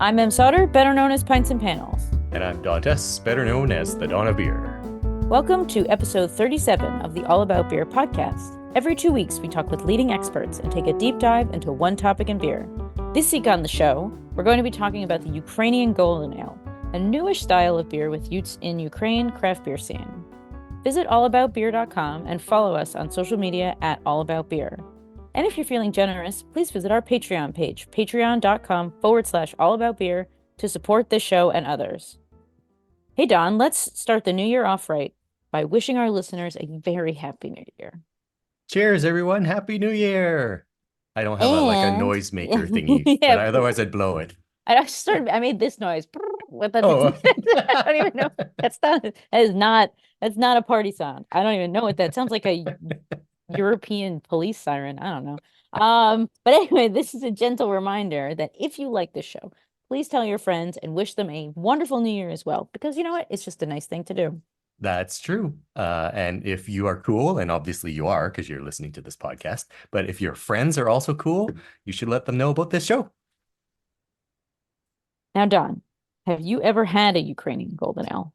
I'm Em Sutter, better known as Pints and Panels. And I'm Donetsk, better known as the Dawn of Beer. Welcome to episode 37 of the All About Beer podcast. Every 2 weeks, we talk with leading experts and take a deep dive into one topic in beer. This week on the show, we're going to be talking about the Ukrainian Golden Ale, a newish style of beer with roots in Ukraine craft beer scene. Visit allaboutbeer.com and follow us on social media at allaboutbeer. And if you're feeling generous, please visit our Patreon page, patreon.com/allaboutbeer, to support this show and others. Hey, Don, let's start the new year off right by wishing our listeners a very happy new year. Cheers, everyone. Happy New Year. I don't have a noisemaker thingy, but otherwise I'd blow it. I made this noise. What that I don't even know. That's not a party sound. I don't even know what that sounds like. A European police siren. I don't know. But anyway, this is a gentle reminder that if you like this show, please tell your friends and wish them a wonderful new year as well, because you know what? It's just a nice thing to do. That's true. And if you are cool, and obviously you are because you're listening to this podcast, but if your friends are also cool, you should let them know about this show. Now, Don, have you ever had a Ukrainian Golden Ale?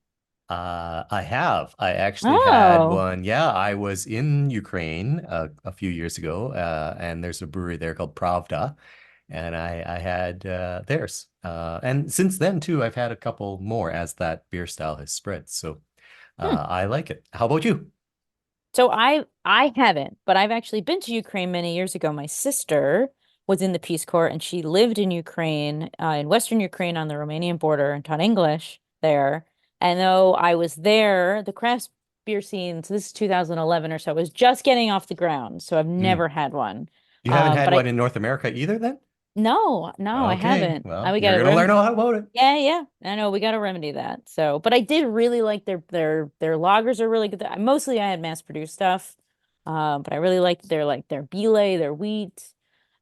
I have. I actually had one. Yeah, I was in Ukraine a few years ago, and there's a brewery there called Pravda, and I had theirs. And since then, too, I've had a couple more as that beer style has spread. So I like it. How about you? So I haven't, but I've actually been to Ukraine many years ago. My sister was in the Peace Corps, and she lived in Ukraine, in Western Ukraine on the Romanian border, and taught English there. And though I was there, the craft beer scene, so this is 2011 or so, was just getting off the ground. So I've never had one. You haven't had one in North America either then? No, okay. I haven't. Well, we're going to learn all about it. Yeah. I know we got to remedy that. So, but I did really like their lagers are really good. Mostly I had mass produced stuff. But I really liked their belay, their wheat,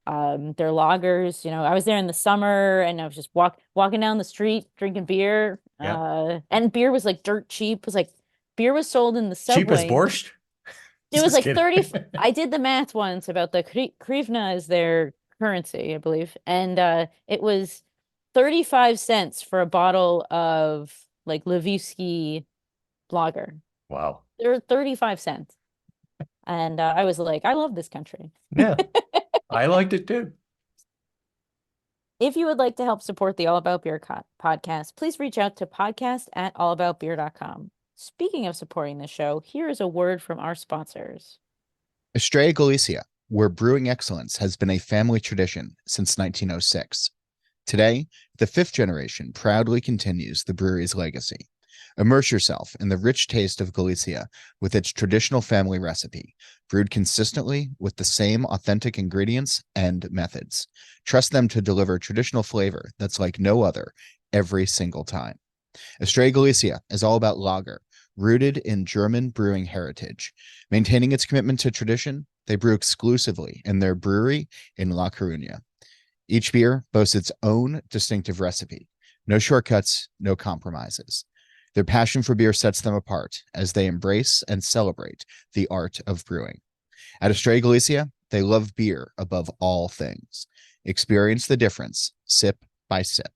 their lagers. You know, I was there in the summer and I was just walking down the street drinking beer. Yeah. And beer was like dirt cheap. It was like beer was sold in the subway. Cheap as borscht? It was like 30. I did the math once about the hryvnia is their currency, I believe. And it was 35 cents for a bottle of like Lvivsky lager. Wow. They're 35 cents. And I was like, I love this country. Yeah, I liked it too. If you would like to help support the All About Beer podcast, please reach out to podcast@allaboutbeer.com. Speaking of supporting the show, here is a word from our sponsors. Estrella Galicia, where brewing excellence has been a family tradition since 1906. Today, the fifth generation proudly continues the brewery's legacy. Immerse yourself in the rich taste of Galicia with its traditional family recipe, brewed consistently with the same authentic ingredients and methods. Trust them to deliver traditional flavor that's like no other every single time. Estrella Galicia is all about lager, rooted in German brewing heritage. Maintaining its commitment to tradition, they brew exclusively in their brewery in La Coruña. Each beer boasts its own distinctive recipe. No shortcuts, no compromises. Their passion for beer sets them apart as they embrace and celebrate the art of brewing. At Estrella Galicia, they love beer above all things. Experience the difference, sip by sip.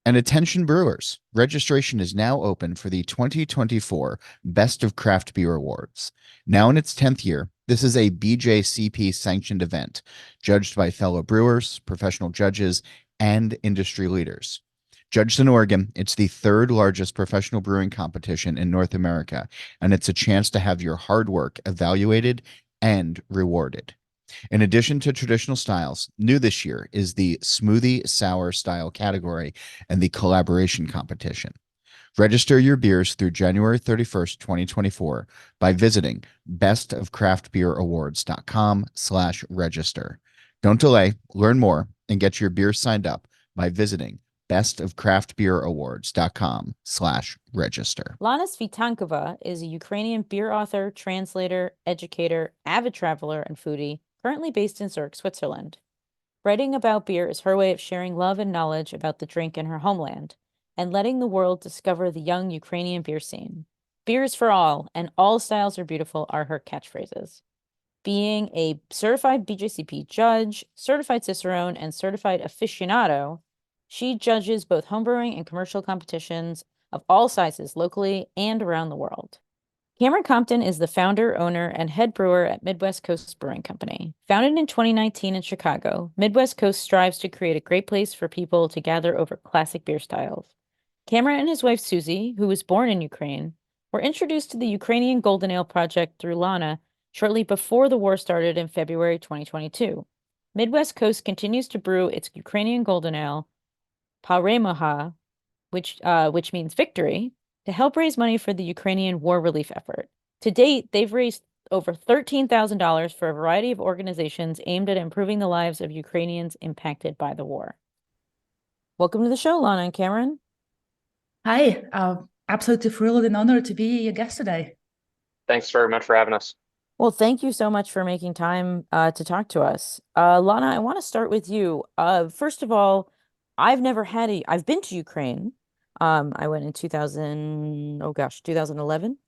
And attention brewers, registration is now open for the 2024 Best of Craft Beer Awards. Now in its 10th year, this is a BJCP sanctioned event, judged by fellow brewers, professional judges, and industry leaders. Judged in Oregon, it's the third largest professional brewing competition in North America, and it's a chance to have your hard work evaluated and rewarded. In addition to traditional styles, new this year is the smoothie sour style category and the collaboration competition. Register your beers through January 31st, 2024 by visiting bestofcraftbeerawards.com/register. Don't delay, learn more, and get your beers signed up by visiting bestofcraftbeerawards.com/register. Lana Svitankova is a Ukrainian beer author, translator, educator, avid traveler, and foodie, currently based in Zurich, Switzerland. Writing about beer is her way of sharing love and knowledge about the drink in her homeland, and letting the world discover the young Ukrainian beer scene. Beer is for all, and all styles are beautiful are her catchphrases. Being a certified BJCP judge, certified Cicerone, and certified aficionado, She judges both homebrewing and commercial competitions of all sizes locally and around the world. Cameron Compton is the founder, owner, and head brewer at Midwest Coast Brewing Company. Founded in 2019 in Chicago, Midwest Coast strives to create a great place for people to gather over classic beer styles. Cameron and his wife Susie, who was born in Ukraine, were introduced to the Ukrainian Golden Ale project through Lana shortly before the war started in February 2022. Midwest Coast continues to brew its Ukrainian Golden Ale, Paremoha, which means victory, to help raise money for the Ukrainian war relief effort. To date, they've raised over $13,000 for a variety of organizations aimed at improving the lives of Ukrainians impacted by the war. Welcome to the show, Lana and Cameron. Hi, absolutely thrilled and honored to be a guest today. Thanks very much for having us. Well, thank you so much for making time to talk to us. Lana, I want to start with you. First of all, I've been to Ukraine. I went in 2011.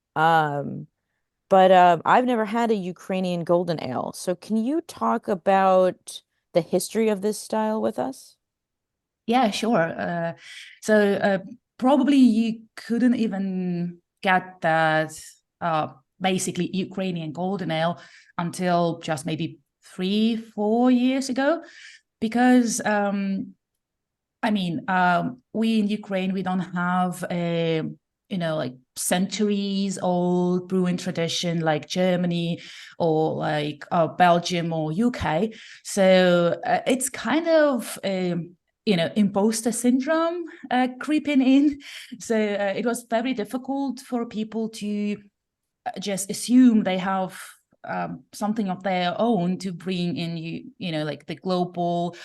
But I've never had a Ukrainian Golden Ale. So can you talk about the history of this style with us? Yeah, sure. So probably you couldn't even get that basically Ukrainian Golden Ale until just maybe 3-4 years ago, because we in Ukraine, we don't have a like centuries old brewing tradition like Germany or like Belgium or UK. So it's kind of imposter syndrome creeping in. So it was very difficult for people to just assume they have something of their own to bring in, like the global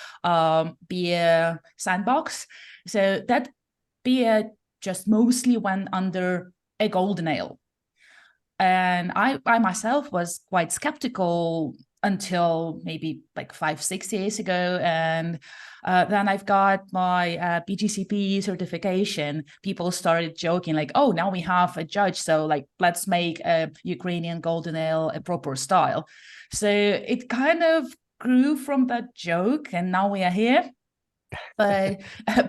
beer sandbox. So that beer just mostly went under a golden ale. And I myself was quite skeptical until maybe like 5-6 years ago. And then I've got my BJCP certification. People started joking like, oh, now we have a judge. So like, let's make a Ukrainian Golden Ale a proper style. So it kind of grew from that joke and now we are here. But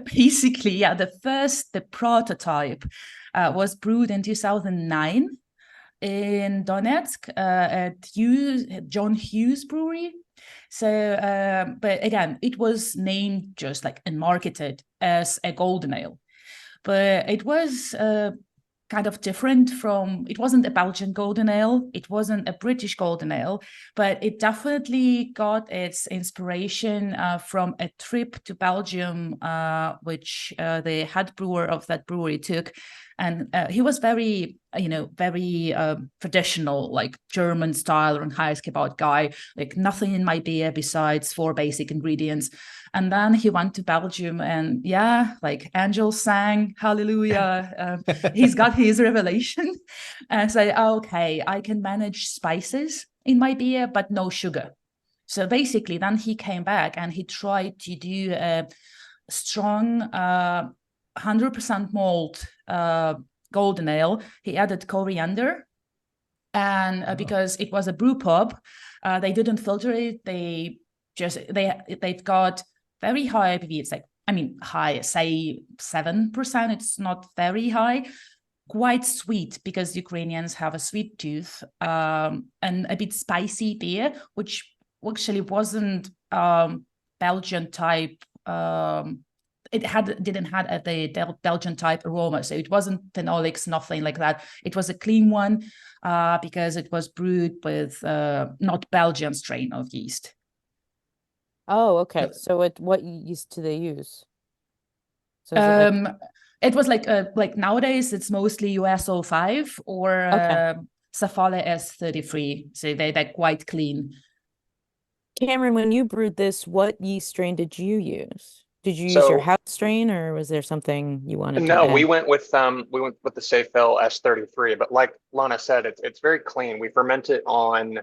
basically, yeah, the prototype was brewed in 2009 in Donetsk at John Hughes Brewery. So, but again, it was named just like and marketed as a golden ale. But it was kind of different it wasn't a Belgian golden ale, it wasn't a British golden ale, but it definitely got its inspiration from a trip to Belgium, which the head brewer of that brewery took. And he was very traditional, like German style and Heißgebaut guy, like nothing in my beer besides 4 basic ingredients. And then he went to Belgium and like angels sang hallelujah. He's got his revelation and say, okay, I can manage spices in my beer, but no sugar. So basically then he came back and he tried to do a strong 100% malt golden ale. He added coriander, and because it was a brew pub, they didn't filter it. They've got very high ABV. It's like, high, say 7%. It's not very high. Quite sweet because Ukrainians have a sweet tooth, and a bit spicy beer, which actually wasn't Belgian type. It didn't have the Belgian type aroma, so it wasn't phenolics, nothing like that. It was a clean one because it was brewed with not Belgian strain of yeast. Oh, okay. So what yeast do they use? So it was like nowadays it's mostly US-05 or Safale S33. So they're quite clean. Cameron, when you brewed this, what yeast strain did you use? Did you use your house strain, or was there something you wanted to add? We went with the Safe Fill S33, but like Lana said, it's very clean. We ferment it on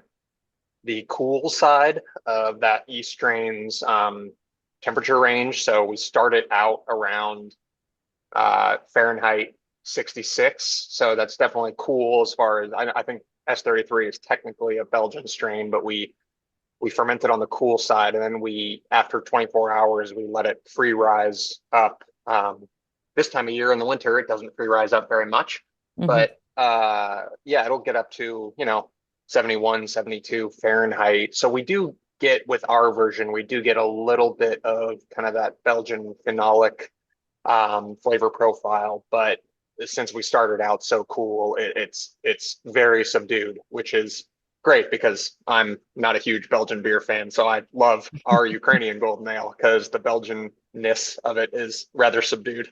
the cool side of that yeast strain's temperature range. So we started out around Fahrenheit 66. So that's definitely cool as far as I think S33 is technically a Belgian strain, but we we ferment it on the cool side, and then after 24 hours, we let it free rise up. This time of year in the winter, it doesn't free rise up very much, but yeah, it'll get up to, 71, 72 Fahrenheit. So we do get, with our version, we do get a little bit of kind of that Belgian phenolic flavor profile, but since we started out so cool, it's very subdued, which is great because I'm not a huge Belgian beer fan. So I love our Ukrainian Golden Ale because the Belgian-ness of it is rather subdued.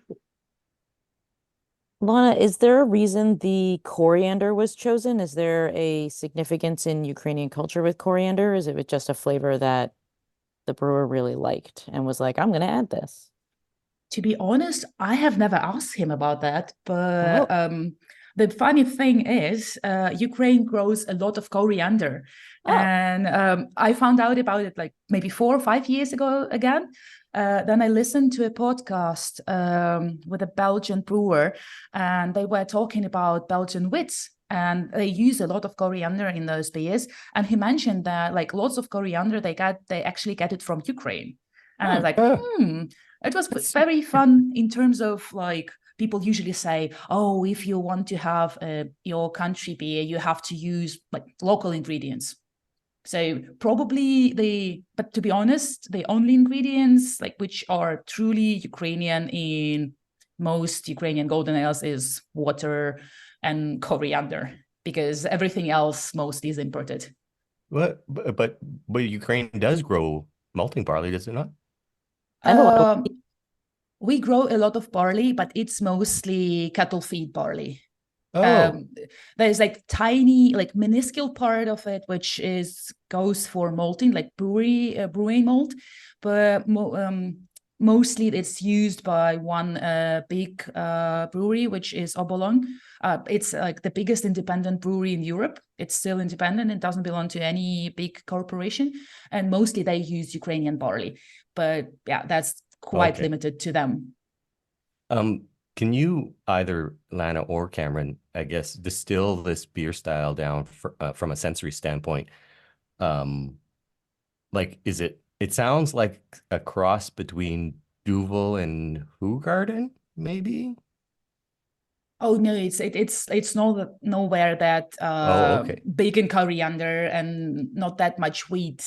Lana, is there a reason the coriander was chosen? Is there a significance in Ukrainian culture with coriander? Is it just a flavor that the brewer really liked and was like, I'm going to add this? To be honest, I have never asked him about that, but the funny thing is, Ukraine grows a lot of coriander, and I found out about it like maybe 4 or 5 years ago again. Then I listened to a podcast with a Belgian brewer, and they were talking about Belgian wits, and they use a lot of coriander in those beers. And he mentioned that like lots of coriander they actually get it from Ukraine, and I was like, It was very fun in terms of like people usually say, oh, if you want to have your country beer, you have to use like local ingredients. So probably but to be honest, the only ingredients like which are truly Ukrainian in most Ukrainian golden ales is water and coriander, because everything else mostly is imported. But Ukraine does grow malting barley, does it not? We grow a lot of barley, but it's mostly cattle feed barley. There's like tiny, like minuscule part of it, which goes for malting, like brewing malt, but mostly it's used by one big brewery, which is Obolon. It's like the biggest independent brewery in Europe. It's still independent. It doesn't belong to any big corporation, and mostly they use Ukrainian barley. But yeah, that's quite limited to them. Can you, either Lana or Cameron, I guess, distill this beer style down from a sensory standpoint? Like, it sounds like a cross between Duvel and Hoegaarden, maybe? Oh no, it's nowhere that big in coriander and not that much wheat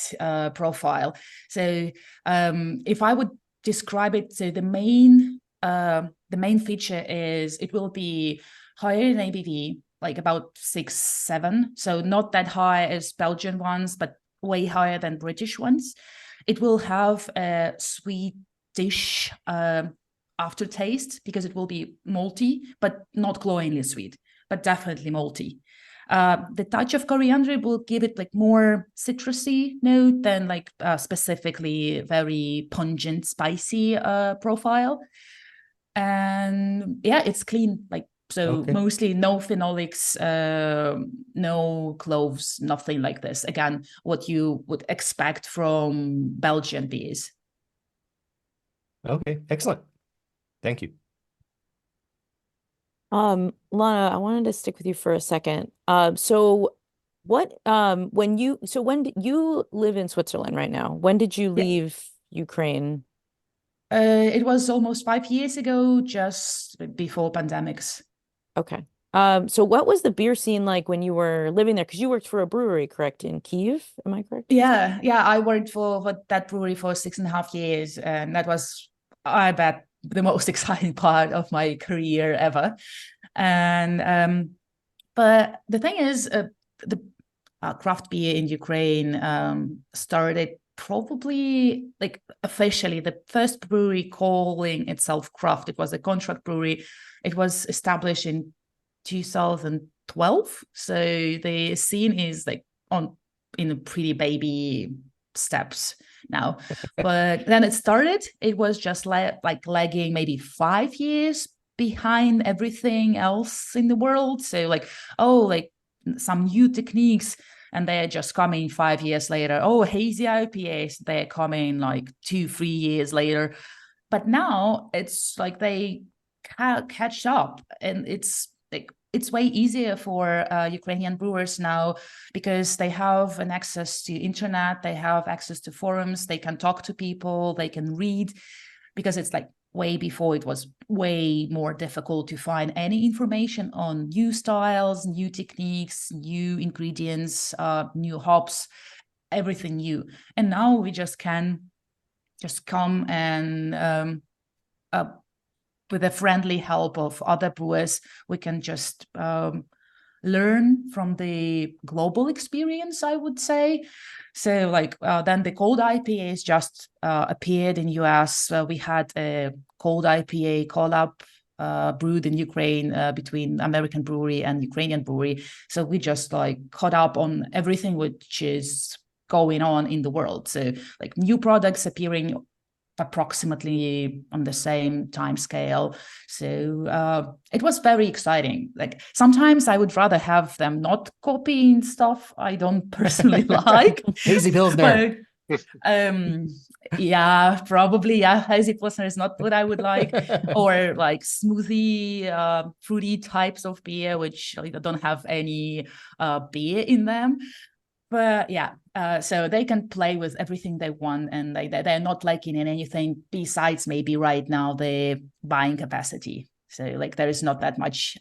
profile. So if I would describe it, so the main feature is it will be higher in ABV, like about 6, 7. So not that high as Belgian ones, but way higher than British ones. It will have a sweetish aftertaste because it will be malty, but not glowingly sweet, but definitely malty. The touch of coriander will give it like more citrusy note than like specifically very pungent, spicy profile. And yeah, it's clean, like mostly no phenolics, no cloves, nothing like this. Again, what you would expect from Belgian beers. Okay, excellent. Thank you. Lana, I wanted to stick with you for a second. So when did you live in Switzerland right now? When did you leave Ukraine? It was almost 5 years ago, just before pandemics. Okay. So what was the beer scene like when you were living there? Because you worked for a brewery, correct, in Kyiv? Am I correct? Yeah. I worked for that brewery for 6.5 years, and that was, I bet, the most exciting part of my career ever. And but the thing is, the craft beer in Ukraine started probably like officially the first brewery calling itself craft. It was a contract brewery. It was established in 2012. So the scene is like in a pretty baby steps now. But then it started. It was just like lagging maybe 5 years behind everything else in the world. So like some new techniques, and they're just coming 5 years later. Oh, hazy IPAs, they're coming like 2-3 years later. But now it's like they catch up, and it's like it's way easier for Ukrainian brewers now because they have an access to internet, they have access to forums, they can talk to people, they can read, because it's like way before it was way more difficult to find any information on new styles, new techniques, new ingredients, new hops, everything new. And now we just can just come and with the friendly help of other brewers, we can just learn from the global experience, I would say. So like then the cold IPAs just appeared in US. We had a cold IPA collab brewed in Ukraine between American brewery and Ukrainian brewery. So we just like caught up on everything which is going on in the world. So like new products appearing approximately on the same time scale. So it was very exciting. Like sometimes I would rather have them not copying stuff I don't personally like. Hazy Pilsner. But, yeah, probably. Yeah, hazy Pilsner is not what I would like. Or like smoothie, fruity types of beer, which don't have any beer in them. But yeah, so they can play with everything they want, and they're not lacking in anything besides maybe right now the buying capacity. So like there is not that much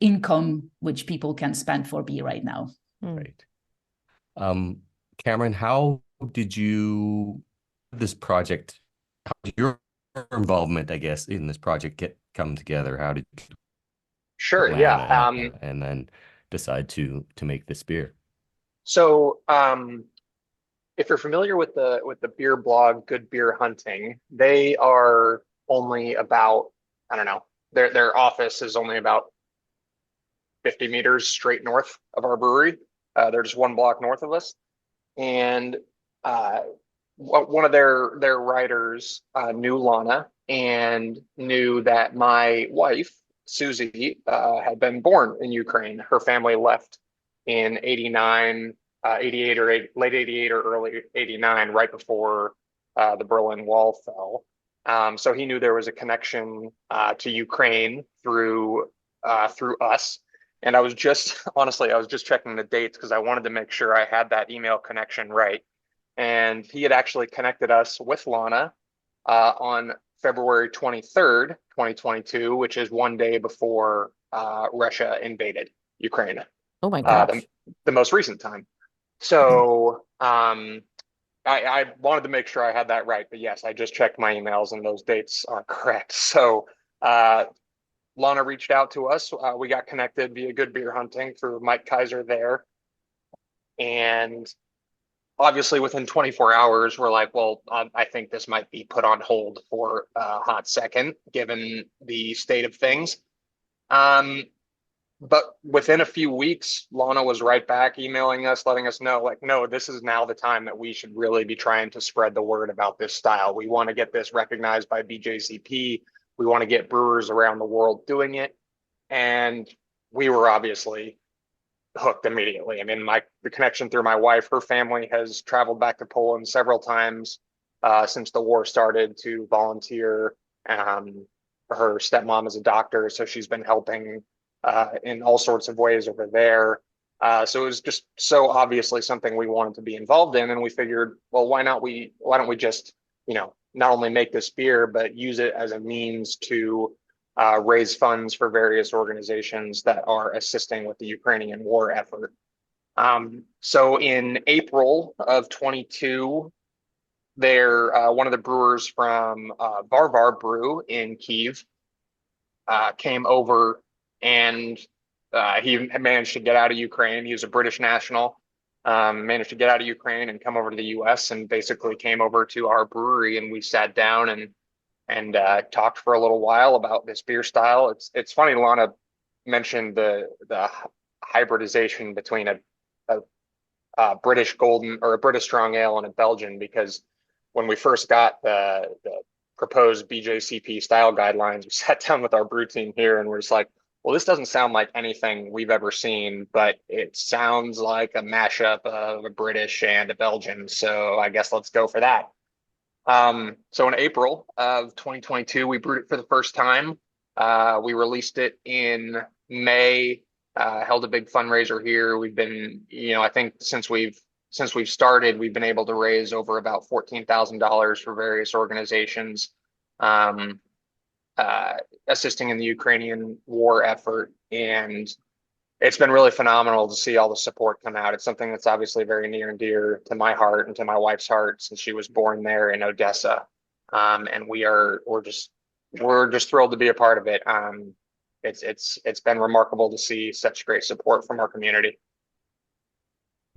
income which people can spend for beer right now. Right. Cameron, how did you this project? How did your involvement, I guess, in this project come together? How did you Sure, plan yeah. and then decide to make this beer? So if you're familiar with the beer blog Good Beer Hunting, they are only about, I don't know, their office is only about 50 meters straight north of our brewery. They're just one block north of us. And one of their writers knew Lana and knew that my wife, Susie, had been born in Ukraine. Her family left in 89, 88 or late 88 or early 89, right before the Berlin Wall fell. So he knew there was a connection to Ukraine through us. And I was just checking the dates because I wanted to make sure I had that email connection right. And he had actually connected us with Lana on February 23rd, 2022, which is one day before Russia invaded Ukraine. Oh my gosh. The most recent time. So I wanted to make sure I had that right. But yes, I just checked my emails and those dates are correct. So Lana reached out to us. We got connected via Good Beer Hunting through Mike Kaiser there. And obviously within 24 hours, we're like, well, I think this might be put on hold for a hot second, given the state of things. But within a few weeks, Lana was right back emailing us, letting us know, like, no, this is now the time that we should really be trying to spread the word about this style. We want to get this recognized by BJCP. We want to get brewers around the world doing it. And we were obviously hooked immediately. I mean, the connection through my wife, her family has traveled back to Poland several times since the war started to volunteer. Her stepmom is a doctor, so she's been helping in all sorts of ways over there. So it was just so obviously something we wanted to be involved in, and we figured, well, why don't we just, not only make this beer, but use it as a means to raise funds for various organizations that are assisting with the Ukrainian war effort. So in April of 22, one of the brewers from Varvar Brew in Kyiv came over, and he managed to get out of Ukraine. He was a British national, managed to get out of Ukraine and come over to the US, and basically came over to our brewery, and we sat down and talked for a little while about this beer style. It's funny, Lana mentioned the hybridization between a British golden or a British strong ale and a Belgian, because when we first got the proposed BJCP style guidelines, we sat down with our brew team here and we're just like, well, this doesn't sound like anything we've ever seen, but it sounds like a mashup of a British and a Belgian. So I guess let's go for that. So in April of 2022, we brewed it for the first time. We released it in May, held a big fundraiser here. We've been, I think since we've started, we've been able to raise over about $14,000 for various organizations, assisting in the Ukrainian war effort. And it's been really phenomenal to see all the support come out. It's something that's obviously very near and dear to my heart and to my wife's heart, since she was born there in Odessa. And we're just thrilled to be a part of it. It's been remarkable to see such great support from our community.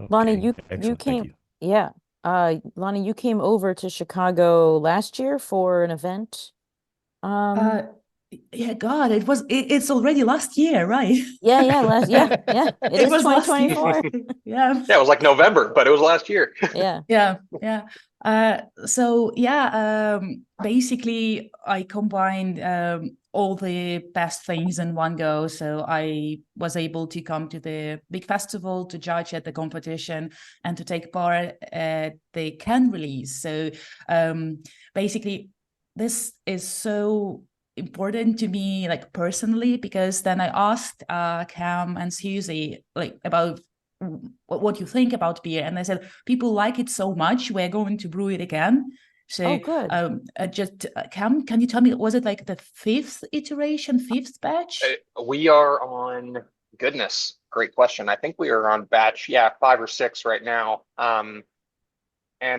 Lana, Okay, you excellent. Thank came, yeah. Lana, you came over to Chicago last year for an event. Yeah, God, it's already last year, right? Yeah, it It is was last year. 2024. Yeah. Yeah, it was like November, but it was last year. Yeah. Basically I combined all the best things in one go. So I was able to come to the big festival, to judge at the competition, and to take part at the can release. So basically this is so important to me, like personally, because then I asked Cam and Susie like about what you think about beer, and they said people like it so much we're going to brew it again. So good. Cam, can you tell me, was it like the fifth batch? We are on, goodness, great question. I think we are on batch 5 or 6 right now. And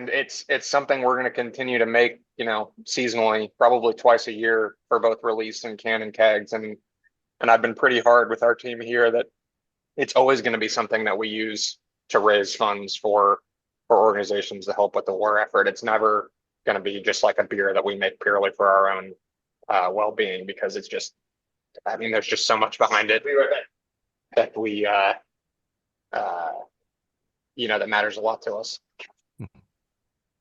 it's something we're going to continue to make, seasonally, probably twice a year for both release and can and kegs. And I've been pretty hard with our team here that it's always going to be something that we use to raise funds for organizations to help with the war effort. It's never going to be just like a beer that we make purely for our own well-being, because it's just, there's just so much behind it that we, that matters a lot to us.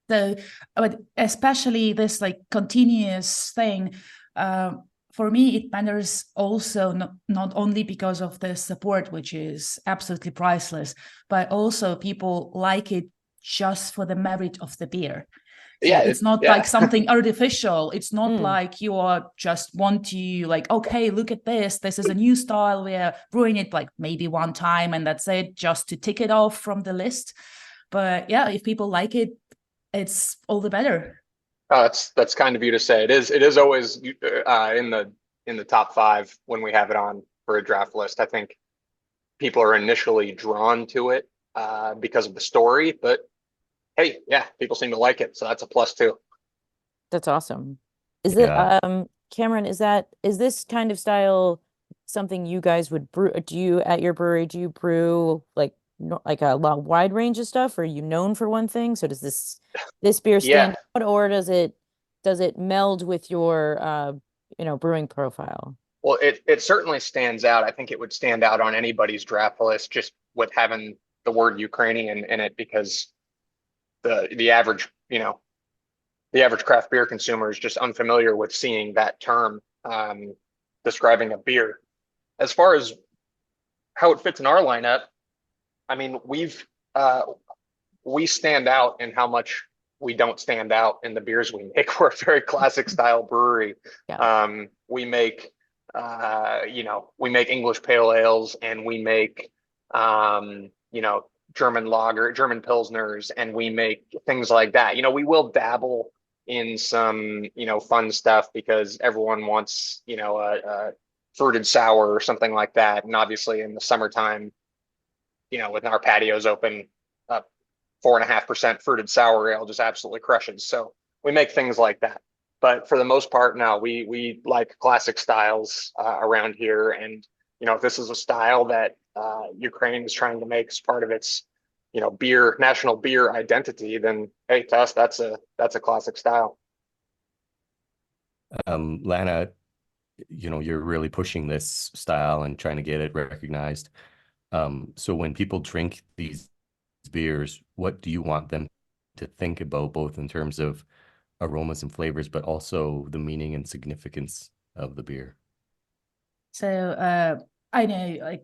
So, but especially this like continuous thing, for me, it matters also not only because of the support, which is absolutely priceless, but also people like it just for the merit of the beer. So it's not like something artificial. It's not like you are just want to like, okay, look at this. This is a new style. We're brewing it like maybe one time and that's it, just to tick it off from the list. But yeah, if people like it, it's all the better. That's kind of you to say. It is always in the top 5 when we have it on for a draft list. I think people are initially drawn to it because of the story, but hey, people seem to like it, so that's a plus too. That's awesome. Is it Cameron, is this kind of style something you guys would brew? Do you at your brewery brew like a wide range of stuff, or are you known for one thing? So does this beer stand out, or does it meld with your brewing profile? Well, it certainly stands out. I think it would stand out on anybody's draft list just with having the word Ukrainian in it, because the average craft beer consumer is just unfamiliar with seeing that term describing a beer. As far as how it fits in our lineup, we stand out in how much we don't stand out in the beers we make. We're a very classic style brewery. We make English pale ales, and we make German lager, German pilsners, and we make things like that. We will dabble in some fun stuff because everyone wants a fruited sour or something like that. And obviously in the summertime, with our patios open, 4.5% fruited sour ale just absolutely crushes. So we make things like that. But for the most part, no, we like classic styles around here. And, if this is a style that Ukraine is trying to make as part of its, national beer identity, then hey, to us, that's a classic style. Lana, you're really pushing this style and trying to get it recognized. So when people drink these beers, what do you want them to think about, both in terms of aromas and flavors, but also the meaning and significance of the beer? So I know,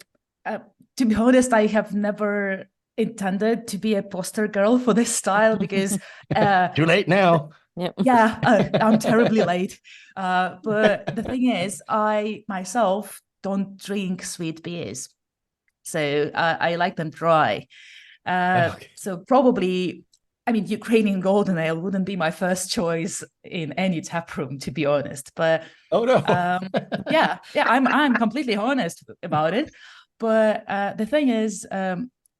to be honest, I have never intended to be a poster girl for this style because too late now. Yep. Yeah, I'm terribly late. But the thing is, I myself don't drink sweet beers. So I like them dry. Okay. So probably, I mean, Ukrainian Golden Ale wouldn't be my first choice in any tap room, to be honest. But Oh no. yeah, I'm completely honest about it. But the thing is,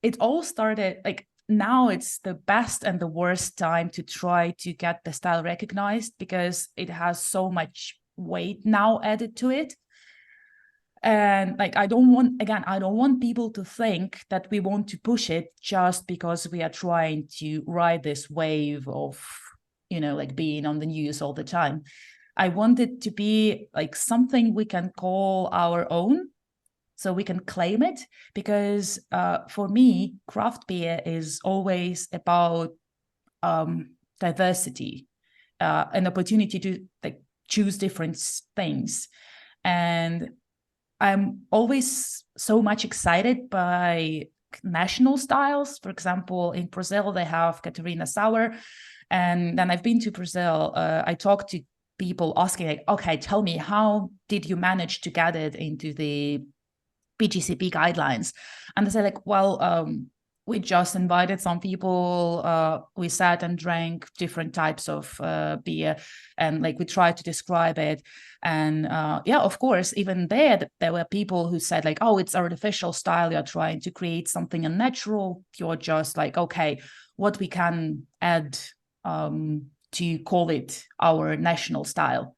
it all started like now it's the best and the worst time to try to get the style recognized because it has so much weight now added to it. And like I don't want people to think that we want to push it just because we are trying to ride this wave of, like being on the news all the time. I want it to be like something we can call our own, so we can claim it, because for me, craft beer is always about diversity, an opportunity to like choose different things. And I'm always so much excited by national styles. For example, in Brazil, they have Catarina Sour. And then I've been to Brazil. I talked to people asking, like, okay, tell me, how did you manage to get it into the BJCP guidelines? And they said, like, well, we just invited some people. We sat and drank different types of beer, and like we tried to describe it. And yeah, of course, even there were people who said like, oh, it's artificial style. You're trying to create something unnatural. You're just like, okay, what we can add to call it our national style.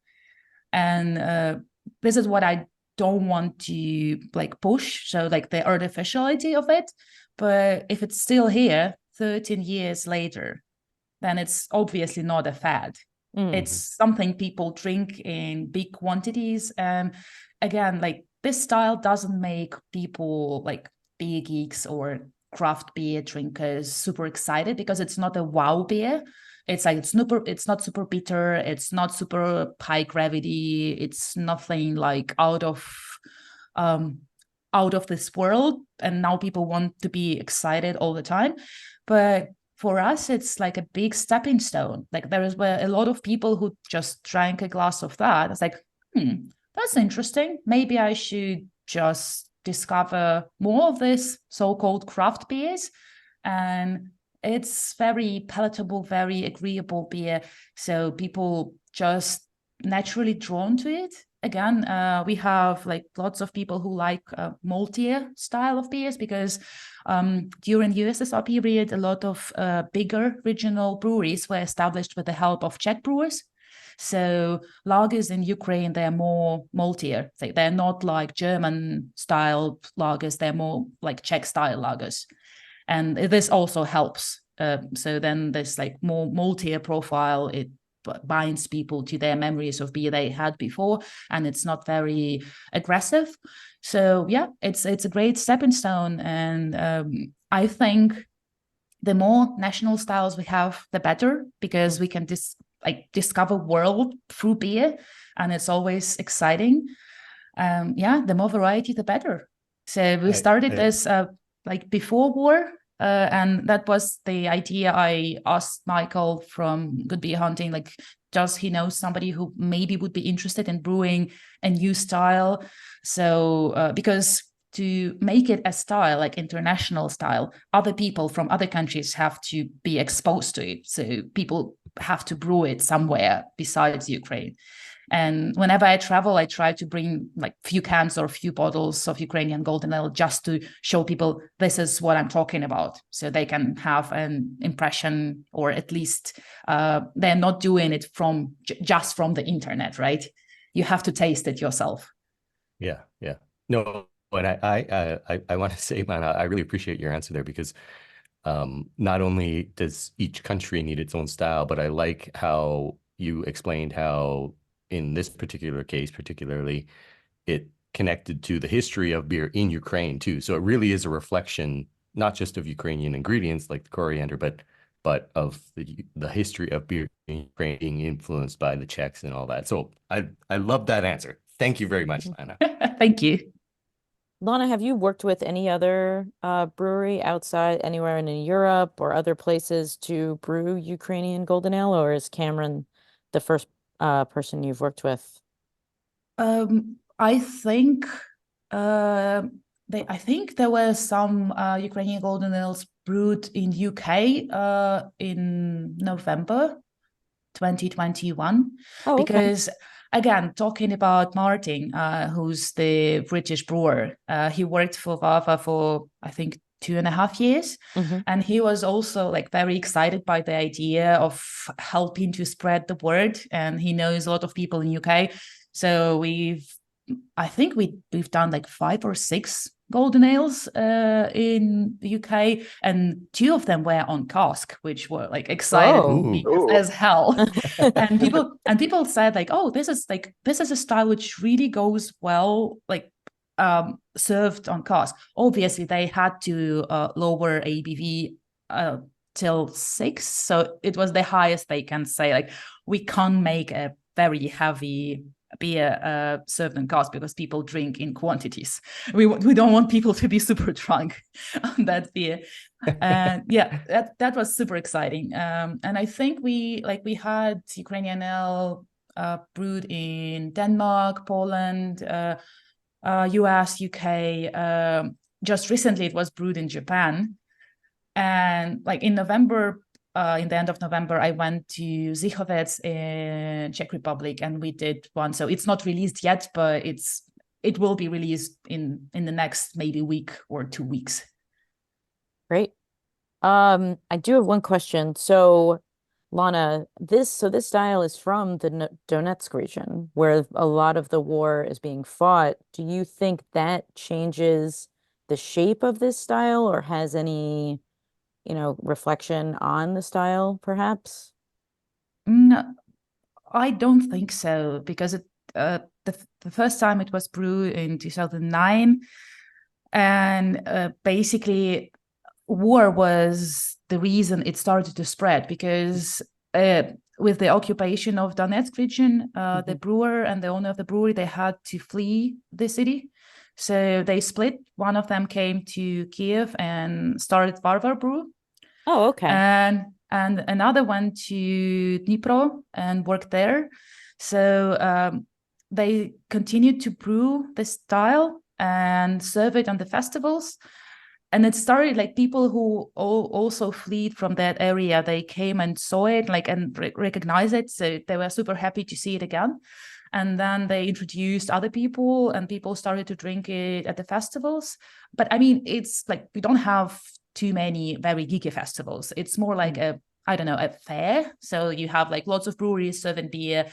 And this is what I don't want to like push. So like the artificiality of it. But if it's still here 13 years later, then it's obviously not a fad. It's something people drink in big quantities. And again, like this style doesn't make people like beer geeks or craft beer drinkers super excited, because it's not a wow beer. It's like it's not super bitter, it's not super high gravity, it's nothing like out of this world, and now people want to be excited all the time. But for us, it's like a big stepping stone. Like there were a lot of people who just drank a glass of that. It's like, that's interesting. Maybe I should just discover more of this so-called craft beers. And it's very palatable, very agreeable beer. So people just naturally drawn to it. Again, we have like lots of people who like maltier style of beers, because during USSR period, a lot of bigger regional breweries were established with the help of Czech brewers. So lagers in Ukraine, they're more maltier. They're not like German style lagers, they're more like Czech style lagers. And this also helps. So then there's like more maltier profile. It binds people to their memories of beer they had before, and it's not very aggressive. So yeah, it's a great stepping stone. And I think the more national styles we have, the better, because we can discover world through beer, and it's always exciting. Yeah, the more variety, the better. So we started this like before war. And that was the idea. I asked Michael from Good Beer Hunting, like, does he know somebody who maybe would be interested in brewing a new style? So because to make it a style, like international style, other people from other countries have to be exposed to it. So people have to brew it somewhere besides Ukraine. And whenever I travel, I try to bring like few cans or a few bottles of Ukrainian Golden Ale just to show people this is what I'm talking about, so they can have an impression, or at least they're not doing it from just from the internet, right? You have to taste it yourself. Yeah. No, and I want to say, man, I really appreciate your answer there, because not only does each country need its own style, but I like how you explained how, in this particular case, particularly, it connected to the history of beer in Ukraine too. So it really is a reflection, not just of Ukrainian ingredients like the coriander, but of the history of beer in Ukraine being influenced by the Czechs and all that. So I love that answer. Thank you very much, Lana. Thank you. Lana, have you worked with any other brewery anywhere in Europe or other places to brew Ukrainian Golden Ale, or is Cameron the first person you've worked with? I think I think there were some Ukrainian Golden Ales brewed in UK in November 2021. Oh, okay. Because again, talking about Martin, who's the British brewer, he worked for Vava for I think 2.5 years, and he was also like very excited by the idea of helping to spread the word, and he knows a lot of people in UK. So I think we've done like 5 or 6 golden ales in the UK, and 2 of them were on cask, which were like excited as hell. and people said like, oh, this is a style which really goes well like served on cask. Obviously they had to lower ABV till 6, so it was the highest they can say. Like, we can't make a very heavy beer served on cask because people drink in quantities. We don't want people to be super drunk on that beer. And yeah, that was super exciting. And I think we had Ukrainian ale brewed in Denmark, Poland, US, UK. Just recently it was brewed in Japan. And like in November, in the end of November, I went to Zichovec in Czech Republic, and we did one. So it's not released yet, but it will be released in the next maybe week or 2 weeks. Great. I do have one question. So, Lana, this style is from the Donetsk region, where a lot of the war is being fought. Do you think that changes the shape of this style, or has any reflection on the style, perhaps? No, I don't think so, because the first time it was brewed in 2009, and basically war was the reason it started to spread, because with the occupation of Donetsk region, the brewer and the owner of the brewery, they had to flee the city. So they split. One of them came to Kyiv and started Varvar Brew. Oh, okay. And another went to Dnipro and worked there. So they continued to brew this style and serve it on the festivals. And it started like people who also fled from that area. They came and saw it, and recognized it. So they were super happy to see it again. And then they introduced other people, and people started to drink it at the festivals. But I mean, it's like we don't have too many very geeky festivals. It's more like a fair. So you have like lots of breweries serving beer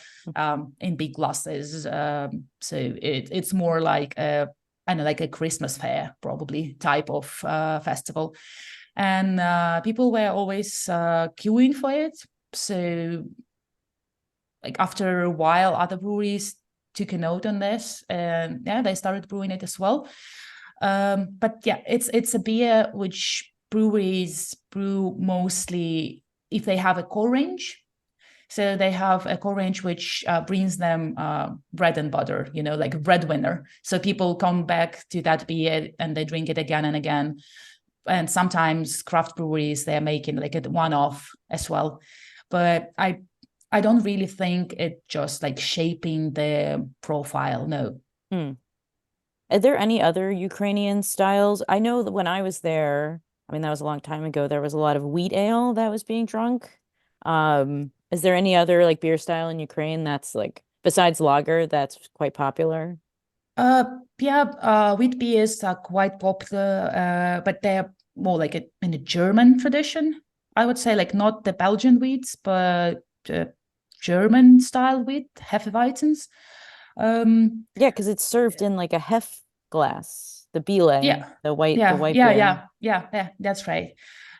in big glasses. So it's more like like a Christmas fair, probably, type of festival. And people were always queuing for it. So like after a while, other breweries took a note on this, and they started brewing it as well. But yeah, it's a beer which breweries brew mostly if they have a core range. So they have a core range which brings them bread and butter, like breadwinner. So people come back to that beer and they drink it again and again. And sometimes craft breweries, they're making like a one-off as well. But I don't really think it just like shaping the profile, no. Are there any other Ukrainian styles? I know that when I was there, I mean, that was a long time ago, there was a lot of wheat ale that was being drunk. Is there any other like beer style in Ukraine that's like, besides lager, that's quite popular? Wheat beers are quite popular, but they're more like in a German tradition. I would say, like, not the Belgian wheats, but German style wheat, Hefeweizens. Because it's served in like a hef glass, the bile, the white beer. Yeah, that's right.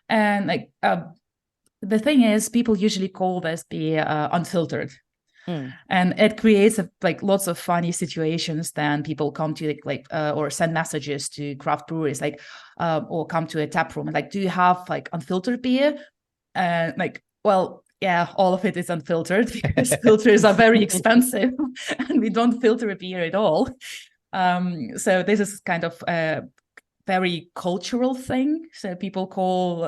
And like the thing is, people usually call this beer unfiltered. And it creates lots of funny situations. Then people come to or send messages to craft breweries, or come to a tap room and like, do you have like unfiltered beer? And well, yeah, all of it is unfiltered because filters are very expensive and we don't filter a beer at all. So this is kind of very cultural thing. So people call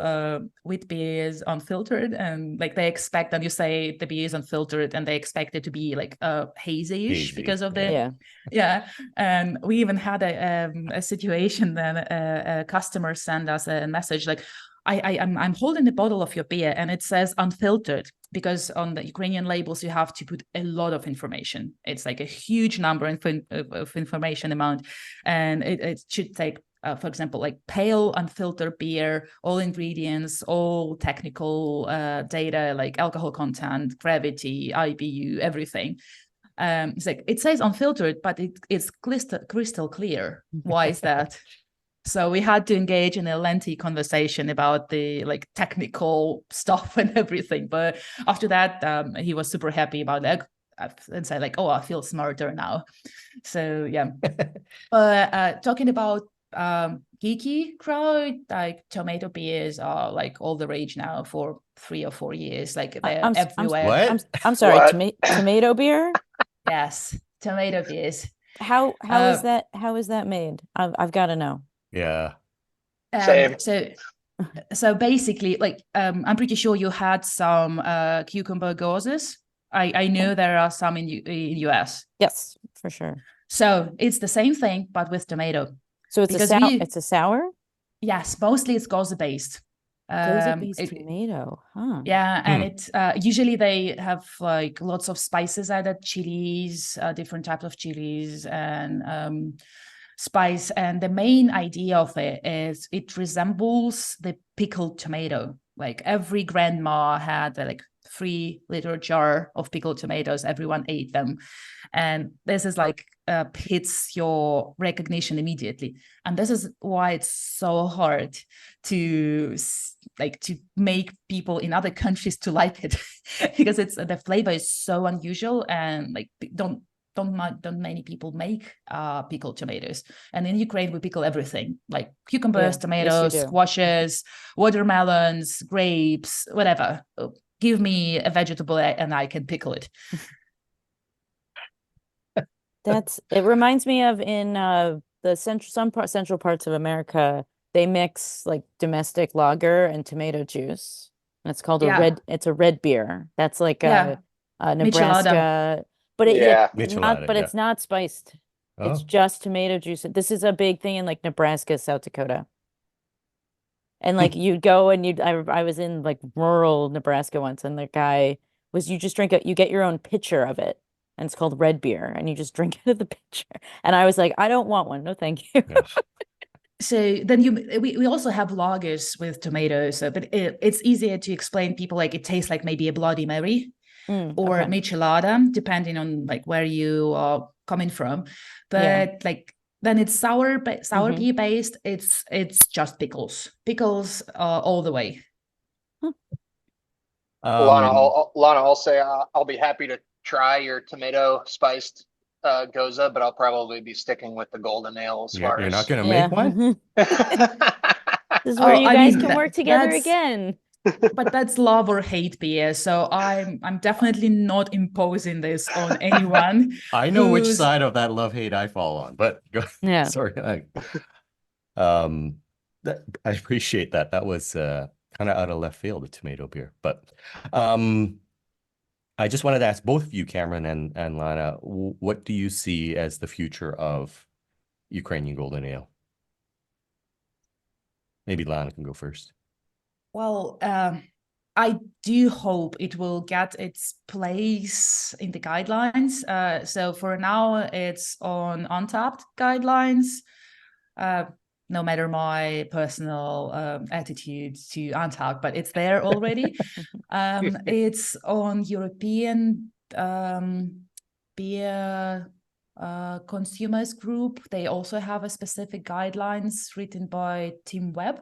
wheat beers unfiltered, and like they expect, and you say the beer is unfiltered, and they expect it to be like hazy-ish because of the And we even had a situation that a customer sent us a message like, I'm holding the bottle of your beer and it says unfiltered, because on the Ukrainian labels you have to put a lot of information. It's like a huge number of information amount, and it should take, for example, like pale unfiltered beer, all ingredients, all technical data like alcohol content, gravity, IBU, everything. It's like it says unfiltered, but it's crystal clear. Why is that? So we had to engage in a lengthy conversation about the like technical stuff and everything. But after that, he was super happy about that and said like, "Oh, I feel smarter now." So yeah. But talking about geeky crowd, like tomato beers are like all the rage now for 3 or 4 years. Like they're everywhere. I'm sorry, tomato beer? Yes, tomato beers. How is that? How is that made? I've got to know. Yeah. Same. So basically, like I'm pretty sure you had some cucumber gauzes. I know there are some in US. Yes, for sure. So it's the same thing, but with tomato. So it's a sour? Yes, mostly it's gauze based. Gauze-based tomato, huh? Yeah, and it usually they have like lots of spices, either chilies, different types of chilies, and spice. And the main idea of it is it resembles the pickled tomato. Like every grandma had like 3-liter jar of pickled tomatoes. Everyone ate them, and this is like hits your recognition immediately. And this is why it's so hard to make people in other countries to like it because the flavor is so unusual, and like don't many people make pickled tomatoes. And in Ukraine we pickle everything, like cucumbers, tomatoes, squashes, watermelons, grapes, whatever. Give me a vegetable and I can pickle it. It reminds me of in the central parts of America, they mix like domestic lager and tomato juice. And it's called a red beer. That's like a Nebraska, but it's not spiced. Oh. It's just tomato juice. This is a big thing in like Nebraska, South Dakota. And like you'd go and I was in like rural Nebraska once, and the guy was, you get your own pitcher of it. And it's called red beer, and you just drink it out of the pitcher. And I was like, I don't want one. No, thank you. Yeah. So then we also have lagers with tomatoes, but it's easier to explain people, like it tastes like maybe a Bloody Mary or michelada, depending on like where you are coming from. But like then it's sour beer based. It's just pickles all the way. Lana, I'll say I'll be happy to try your tomato spiced goza, but I'll probably be sticking with the golden ale as far as you're not going to make one. This is where you guys can work together again. But that's love or hate beer, so I'm definitely not imposing this on anyone. I know which side of that love-hate I fall on, but sorry. I appreciate that. That was kind of out of left field, the tomato beer, but I just wanted to ask both of you, Cameron and Lana, what do you see as the future of Ukrainian Golden Ale? Maybe Lana can go first. Well, I do hope it will get its place in the guidelines. So for now, it's on Untapped guidelines. No matter my personal attitude to Untapped, but it's there already. It's on European beer consumers group. They also have a specific guidelines written by Tim Webb.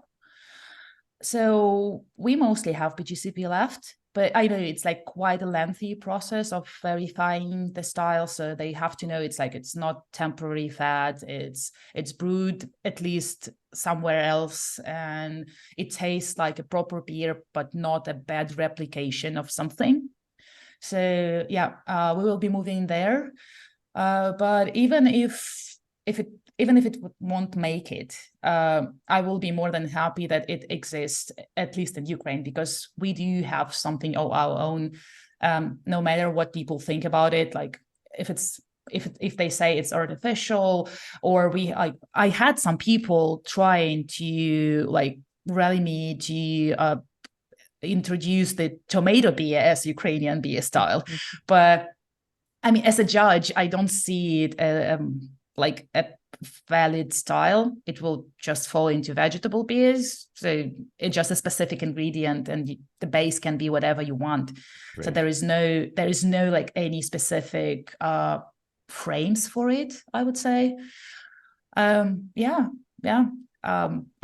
So we mostly have BJCP left, but I know it's like quite a lengthy process of verifying the style. So they have to know it's not temporary fad. It's brewed at least somewhere else, and it tastes like a proper beer, but not a bad replication of something. So we will be moving there. But even if it even if it won't make it, I will be more than happy that it exists, at least in Ukraine, because we do have something of our own, no matter what people think about it. Like if they say it's artificial, or I had some people trying to like rally me to introduce the tomato beer as Ukrainian beer style. But I mean, as a judge, I don't see it like a valid style. It will just fall into vegetable beers. So it's just a specific ingredient, and the base can be whatever you want. Right. So there is no like any specific frames for it, I would say. I'm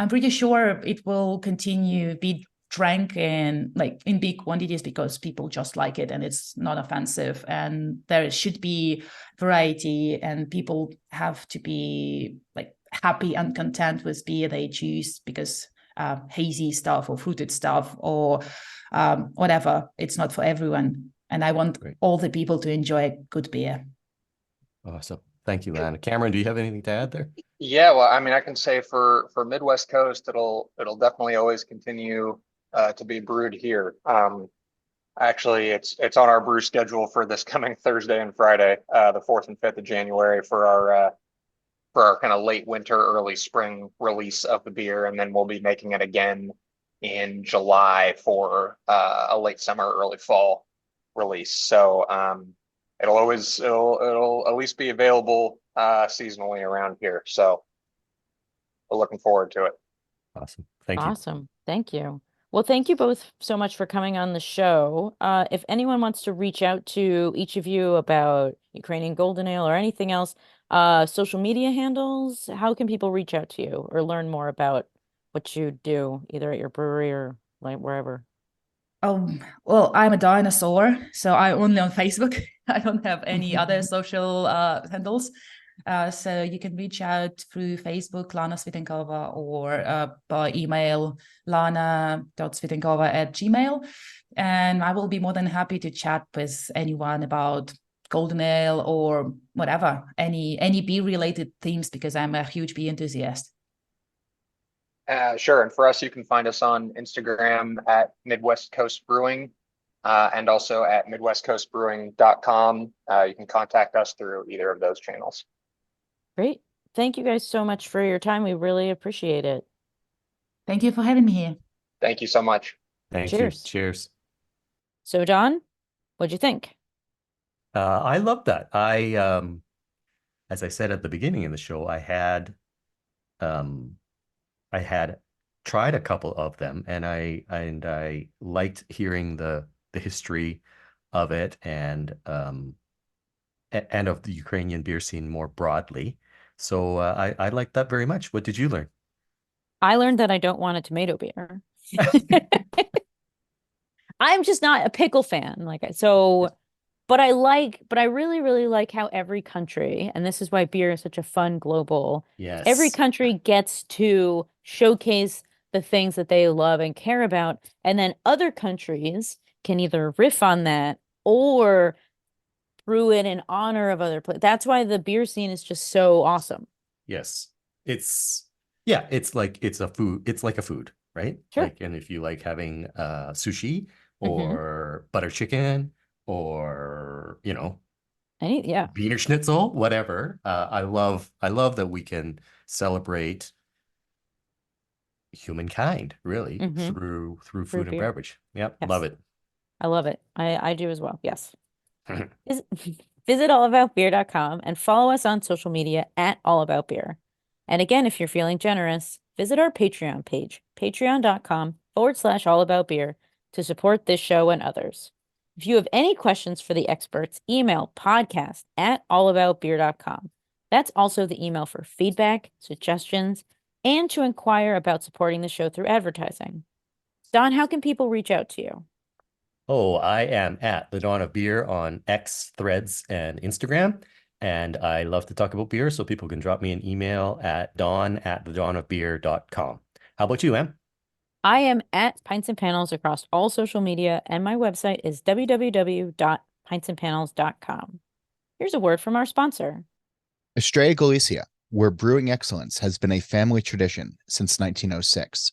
pretty sure it will continue be drank in big quantities because people just like it and it's not offensive, and there should be variety, and people have to be like happy and content with beer they choose, because hazy stuff or fruited stuff or whatever, it's not for everyone, and I want all the people to enjoy good beer. Awesome. Thank you, Lana. Cameron, do you have anything to add there? Yeah, well, I mean, I can say for Midwest Coast, it'll definitely always continue to be brewed here. Actually, it's on our brew schedule for this coming Thursday and Friday, the 4th and 5th of January, for our kind of late winter, early spring release of the beer, and then we'll be making it again in July for a late summer, early fall release. So it'll at least be available seasonally around here. So we're looking forward to it. Awesome. Thank you. Awesome. Thank you. Well, thank you both so much for coming on the show. If anyone wants to reach out to each of you about Ukrainian Golden Ale or anything else, social media handles, how can people reach out to you or learn more about what you do, either at your brewery or like wherever? Well, I'm a dinosaur, so I'm only on Facebook. I don't have any other social handles. So you can reach out through Facebook, Lana Svitankova, or by email, lana.svitankova@gmail. And I will be more than happy to chat with anyone about Golden Ale or whatever, any beer-related themes, because I'm a huge beer enthusiast. Sure. And for us, you can find us on Instagram at Midwest Coast Brewing, and also at midwestcoastbrewing.com. You can contact us through either of those channels. Great. Thank you guys so much for your time. We really appreciate it. Thank you for having me here. Thank you so much. Thank Cheers. you. Cheers. So, Don, what'd you think? I love that. As I said at the beginning of the show, I had tried a couple of them, and I liked hearing the history of it and of the Ukrainian beer scene more broadly. So I liked that very much. What did you learn? I learned that I don't want a tomato beer. I'm just not a pickle fan. But I really, really like how every country, and this is why beer is such a fun global. Yes. Every country gets to showcase the things that they love and care about, and then other countries can either riff on that or brew it in honor of other places. That's why the beer scene is just so awesome. Yes. It's like a food, right? Sure. And if you like having sushi or butter chicken or Wiener Schnitzel, whatever. I love that we can celebrate humankind really through food and beverage. Yep. Yes. Love it. I love it. I do as well. Yes. Visit allaboutbeer.com and follow us on social media at allaboutbeer. And again, if you're feeling generous, visit our Patreon page, patreon.com/allaboutbeer, to support this show and others. If you have any questions for the experts, email podcast@allaboutbeer.com. That's also the email for feedback, suggestions, and to inquire about supporting the show through advertising. Don, how can people reach out to you? Oh, I am at the Dawn of Beer on X, Threads, and Instagram. And I love to talk about beer, so people can drop me an email at dawn@thedawnofbeer.com. How about you, Em? I am at Pints and Panels across all social media, and my website is www.pintsandpanels.com. Here's a word from our sponsor. Estrella Galicia, where brewing excellence has been a family tradition since 1906.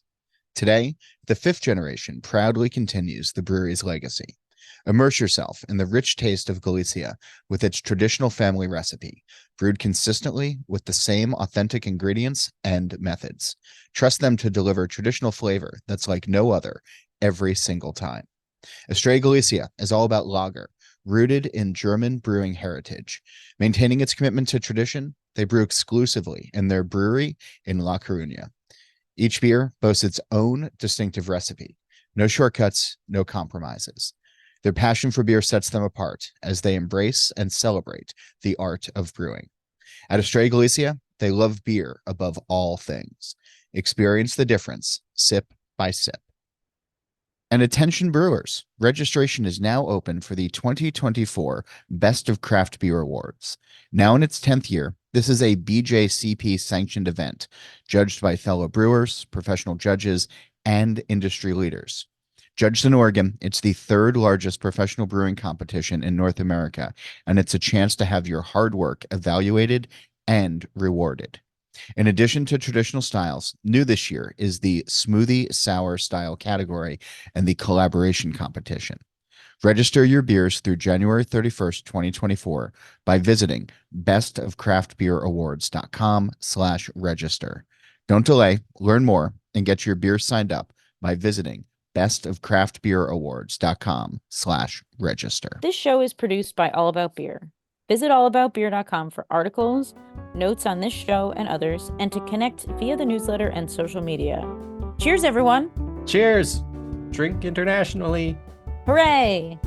Today, the fifth generation proudly continues the brewery's legacy. Immerse yourself in the rich taste of Galicia with its traditional family recipe, brewed consistently with the same authentic ingredients and methods. Trust them to deliver traditional flavor that's like no other every single time. Estrella Galicia is all about lager, rooted in German brewing heritage. Maintaining its commitment to tradition, they brew exclusively in their brewery in La Coruña. Each beer boasts its own distinctive recipe. No shortcuts, no compromises. Their passion for beer sets them apart as they embrace and celebrate the art of brewing. At Estrella Galicia, they love beer above all things. Experience the difference, sip by sip. And attention brewers, registration is now open for the 2024 Best of Craft Beer Awards. Now in its 10th year, this is a BJCP sanctioned event, judged by fellow brewers, professional judges, and industry leaders. Judged in Oregon, it's the third largest professional brewing competition in North America, and it's a chance to have your hard work evaluated and rewarded. In addition to traditional styles, new this year is the smoothie sour style category and the collaboration competition. Register your beers through January 31st, 2024 by visiting bestofcraftbeerawards.com/register. Don't delay, learn more, and get your beers signed up by visiting bestofcraftbeerawards.com/register. This show is produced by All About Beer. Visit allaboutbeer.com for articles, notes on this show and others, and to connect via the newsletter and social media. Cheers, everyone! Cheers! Drink internationally. Hooray!